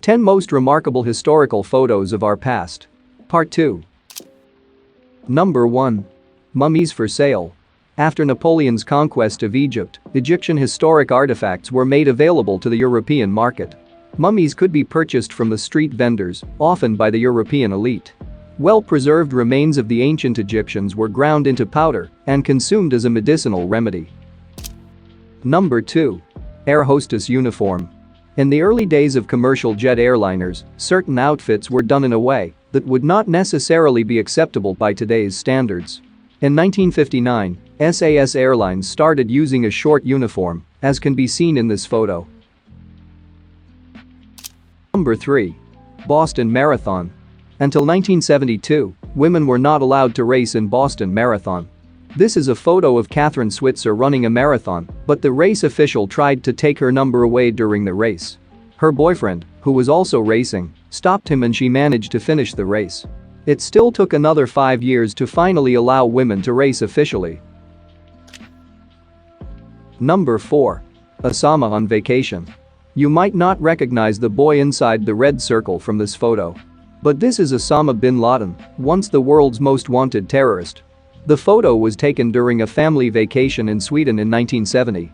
10 Most Remarkable Historical Photos of Our Past. Part 2. Number 1. Mummies for sale. After Napoleon's conquest of Egypt, Egyptian historic artifacts were made available to the European market. Mummies could be purchased from the street vendors, often by the European elite. Well-preserved remains of the ancient Egyptians were ground into powder and consumed as a medicinal remedy. Number 2. Air hostess uniform. In the early days of commercial jet airliners, certain outfits were done in a way that would not necessarily be acceptable by today's standards. In 1959, SAS Airlines started using a short uniform, as can be seen in this photo. Number 3. Boston Marathon. Until 1972, women were not allowed to race in Boston Marathon. This is a photo of Catherine Switzer running a marathon, but the race official tried to take her number away during the race. Her boyfriend, who was also racing, stopped him and she managed to finish the race. It still took another 5 years to finally allow women to race officially. Number 4. Osama on vacation. You might not recognize the boy inside the red circle from this photo. But this is Osama bin Laden, once the world's most wanted terrorist. The photo was taken during a family vacation in Sweden in 1970.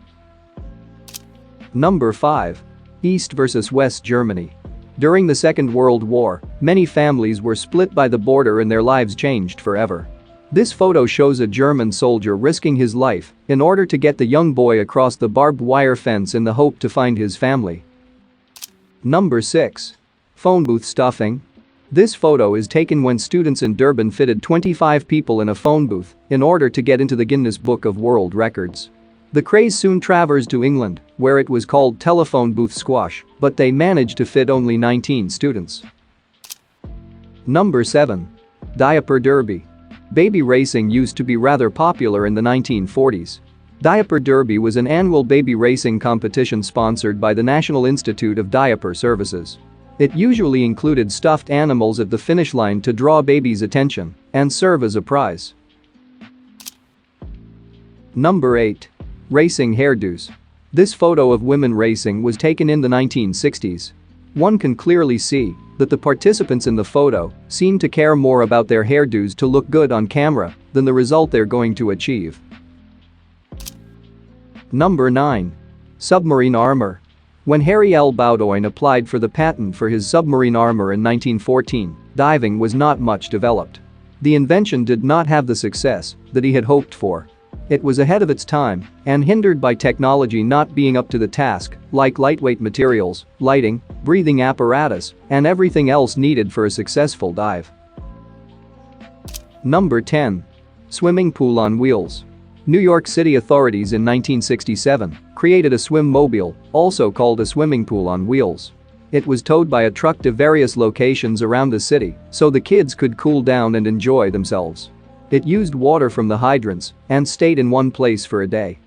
Number 5. East versus West Germany. During the Second World War, many families were split by the border and their lives changed forever. This photo shows a German soldier risking his life in order to get the young boy across the barbed wire fence in the hope to find his family. Number 6. Phone booth stuffing. This photo is taken when students in Durban fitted 25 people in a phone booth in order to get into the Guinness Book of World Records. The craze soon traversed to England, where it was called telephone booth squash, but they managed to fit only 19 students. Number 7. Diaper Derby. Baby racing used to be rather popular in the 1940s. Diaper Derby was an annual baby racing competition sponsored by the National Institute of Diaper Services. It usually included stuffed animals at the finish line to draw babies' attention and serve as a prize. Number 8. Racing hairdos. This photo of women racing was taken in the 1960s. One can clearly see that the participants in the photo seem to care more about their hairdos to look good on camera than the result they're going to achieve. Number 9. Submarine armor. When Harry L. Bowdoin applied for the patent for his submarine armor in 1914, diving was not much developed. The invention did not have the success that he had hoped for. It was ahead of its time and hindered by technology not being up to the task, like lightweight materials, lighting, breathing apparatus, and everything else needed for a successful dive. Number 10. Swimming pool on wheels. New York City authorities in 1967 created a swim-mobile, also called a swimming pool on wheels. It was towed by a truck to various locations around the city so the kids could cool down and enjoy themselves. It used water from the hydrants and stayed in one place for a day.